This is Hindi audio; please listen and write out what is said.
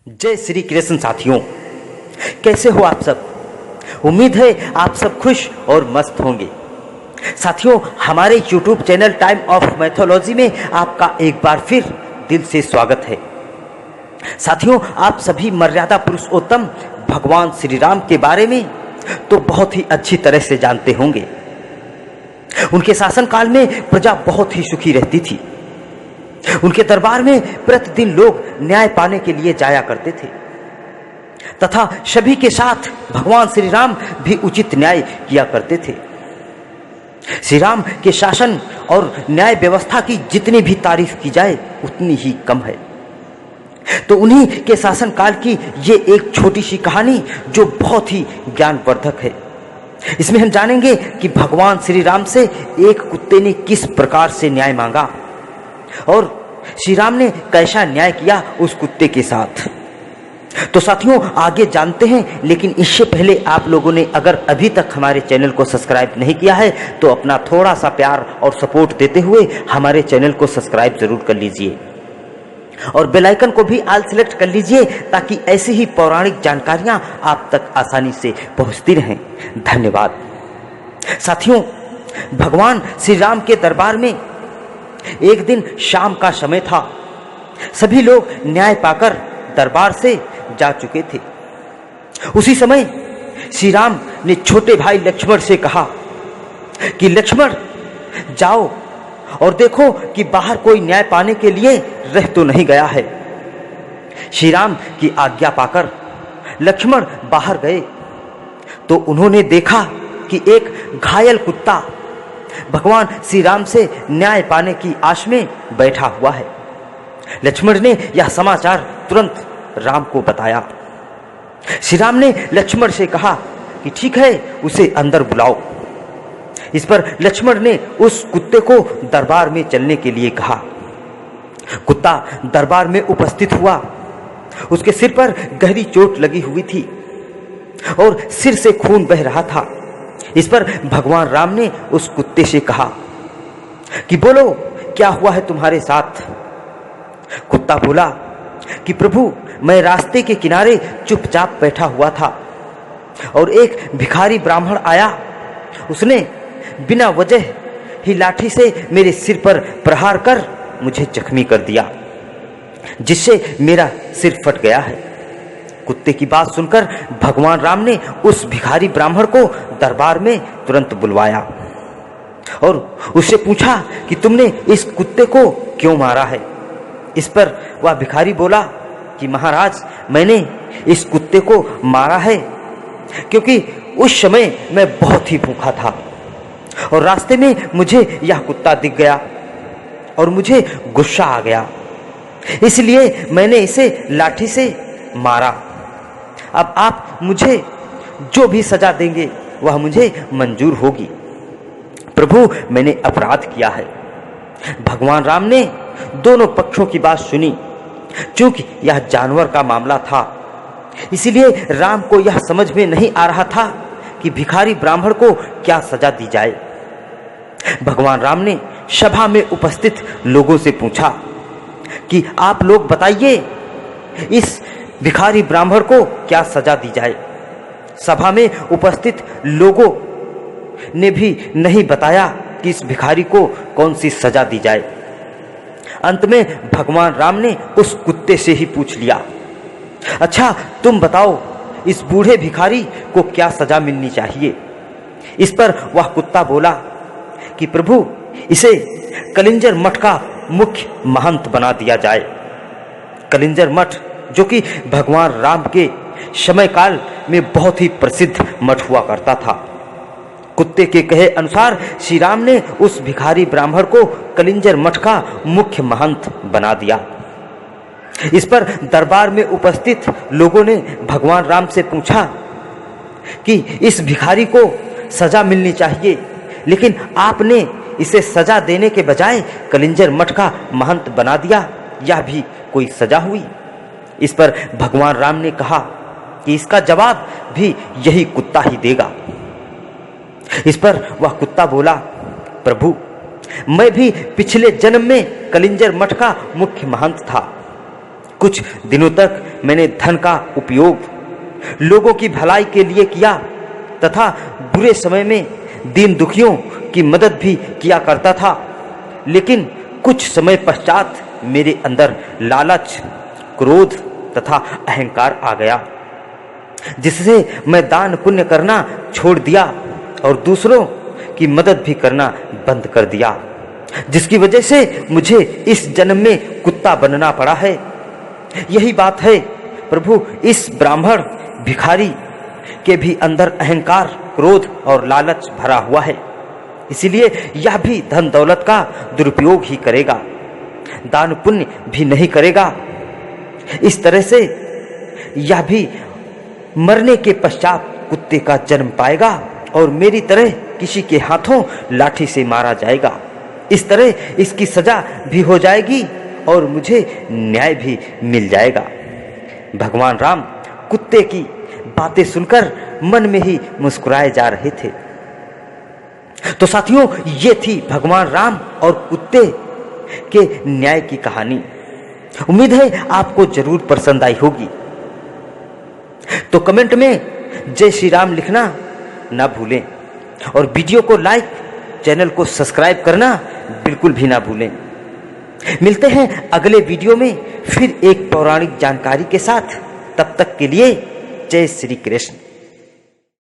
जय श्री कृष्ण साथियों, कैसे हो आप सब। उम्मीद है आप सब खुश और मस्त होंगे। साथियों, हमारे YouTube channel time of mythology में आपका एक बार फिर दिल से स्वागत है। साथियों, आप सभी मर्यादा पुरुषोत्तम भगवान श्री राम के बारे में तो बहुत ही अच्छी तरह से जानते होंगे। उनके शासनकाल में प्रजा बहुत ही सुखी रहती थी। उनके दरबार में प्रतिदिन लोग न्याय पाने के लिए जाया करते थे तथा सभी के साथ भगवान श्री राम भी उचित न्याय किया करते थे। श्री राम के शासन और न्याय व्यवस्था की जितनी भी तारीफ की जाए उतनी ही कम है। तो उन्हीं के शासन काल की ये एक छोटी सी कहानी जो बहुत ही ज्ञानवर्धक है। इसमें हम जानेंगे कि भगवान श्री राम से एक कुत्ते ने किस प्रकार से न्याय मांगा और श्री राम ने कैसा न्याय किया उस कुत्ते के साथ। तो साथियों, आगे जानते हैं, लेकिन इससे पहले आप लोगों ने अगर अभी तक हमारे चैनल को सब्सक्राइब नहीं किया है तो अपना थोड़ा सा प्यार और सपोर्ट देते हुए हमारे चैनल को सब्सक्राइब जरूर कर लीजिए और बेल आइकन को भी ऑल सेलेक्ट कर लीजिए ताकि ऐसी ही पौराणिक जानकारियां आप तक आसानी से पहुंचती रहें। धन्यवाद। साथियों, भगवान श्री राम के दरबार में एक दिन शाम का समय था। सभी लोग न्याय पाकर दरबार से जा चुके थे। उसी समय श्री राम ने छोटे भाई लक्ष्मण से कहा कि लक्ष्मण, जाओ और देखो कि बाहर कोई न्याय पाने के लिए रह तो नहीं गया है। श्री राम की आज्ञा पाकर लक्ष्मण बाहर गए तो उन्होंने देखा कि एक घायल कुत्ता भगवान श्री राम से न्याय पाने की आश में बैठा हुआ है। लक्ष्मण ने यह समाचार तुरंत राम को बताया। श्री राम ने लक्ष्मण से कहा कि ठीक है, उसे अंदर बुलाओ। इस पर लक्ष्मण ने उस कुत्ते को दरबार में चलने के लिए कहा। कुत्ता दरबार में उपस्थित हुआ। उसके सिर पर गहरी चोट लगी हुई थी और सिर से खून बह रहा था। इस पर भगवान राम ने उस कुत्ते से कहा कि बोलो, क्या हुआ है तुम्हारे साथ। कुत्ता बोला कि प्रभु, मैं रास्ते के किनारे चुपचाप बैठा हुआ था और एक भिखारी ब्राह्मण आया। उसने बिना वजह ही लाठी से मेरे सिर पर प्रहार कर मुझे जख्मी कर दिया, जिससे मेरा सिर फट गया है। कुत्ते की बात सुनकर भगवान राम ने उस भिखारी ब्राह्मण को दरबार में तुरंत बुलवाया और उससे पूछा कि तुमने इस कुत्ते को क्यों मारा है। इस पर वह भिखारी बोला कि महाराज, मैंने इस कुत्ते को मारा है क्योंकि उस समय मैं बहुत ही भूखा था और रास्ते में मुझे यह कुत्ता दिख गया और मुझे गुस्सा आ गया, इसलिए मैंने इसे लाठी से मारा। अब आप मुझे जो भी सजा देंगे वह मुझे मंजूर होगी। प्रभु, मैंने अपराध किया है। भगवान राम ने दोनों पक्षों की बात सुनी। चूंकि यह जानवर का मामला था, इसलिए राम को यह समझ में नहीं आ रहा था कि भिखारी ब्राह्मण को क्या सजा दी जाए। भगवान राम ने सभा में उपस्थित लोगों से पूछा कि आप लोग बताइए, इस भिखारी ब्राह्मण को क्या सजा दी जाए। सभा में उपस्थित लोगों ने भी नहीं बताया कि इस भिखारी को कौन सी सजा दी जाए। अंत में भगवान राम ने उस कुत्ते से ही पूछ लिया, अच्छा तुम बताओ, इस बूढ़े भिखारी को क्या सजा मिलनी चाहिए। इस पर वह कुत्ता बोला कि प्रभु, इसे कलिंजर मठ का मुख्य महंत बना दिया जाए। कलिंजर मठ जो कि भगवान राम के समय काल में बहुत ही प्रसिद्ध मठ हुआ करता था। कुत्ते के कहे अनुसार श्री राम ने उस भिखारी ब्राह्मण को कलिंजर मठ का मुख्य महंत बना दिया। इस पर दरबार में उपस्थित लोगों ने भगवान राम से पूछा कि इस भिखारी को सजा मिलनी चाहिए, लेकिन आपने इसे सजा देने के बजाय कलिंजर मठ का महंत बना दिया, यह भी कोई सजा हुई। इस पर भगवान राम ने कहा कि इसका जवाब भी यही कुत्ता ही देगा। इस पर वह कुत्ता बोला, प्रभु, मैं भी पिछले जन्म में कलिंजर मठ का मुख्य महंत था। कुछ दिनों तक मैंने धन का उपयोग लोगों की भलाई के लिए किया तथा बुरे समय में दीन दुखियों की मदद भी किया करता था। लेकिन कुछ समय पश्चात मेरे अंदर लालच, क्रोध तथा अहंकार आ गया, जिससे मैं दान पुण्य करना छोड़ दिया और दूसरों की मदद भी करना बंद कर दिया, जिसकी वजह से मुझे इस जन्म में कुत्ता बनना पड़ा है। यही बात है प्रभु, इस ब्राह्मण भिखारी के भी अंदर अहंकार, क्रोध और लालच भरा हुआ है। इसीलिए यह भी धन दौलत का दुरुपयोग ही करेगा, दान पुण्य भी नहीं करेगा। इस तरह से यह भी मरने के पश्चात कुत्ते का जन्म पाएगा और मेरी तरह किसी के हाथों लाठी से मारा जाएगा। इस तरह इसकी सजा भी हो जाएगी और मुझे न्याय भी मिल जाएगा। भगवान राम कुत्ते की बातें सुनकर मन में ही मुस्कुराए जा रहे थे। तो साथियों, ये थी भगवान राम और कुत्ते के न्याय की कहानी। उम्मीद है आपको जरूर पसंद आई होगी। तो कमेंट में जय श्री राम लिखना ना भूलें और वीडियो को लाइक, चैनल को सब्सक्राइब करना बिल्कुल भी ना भूलें। मिलते हैं अगले वीडियो में फिर एक पौराणिक जानकारी के साथ। तब तक के लिए जय श्री कृष्ण।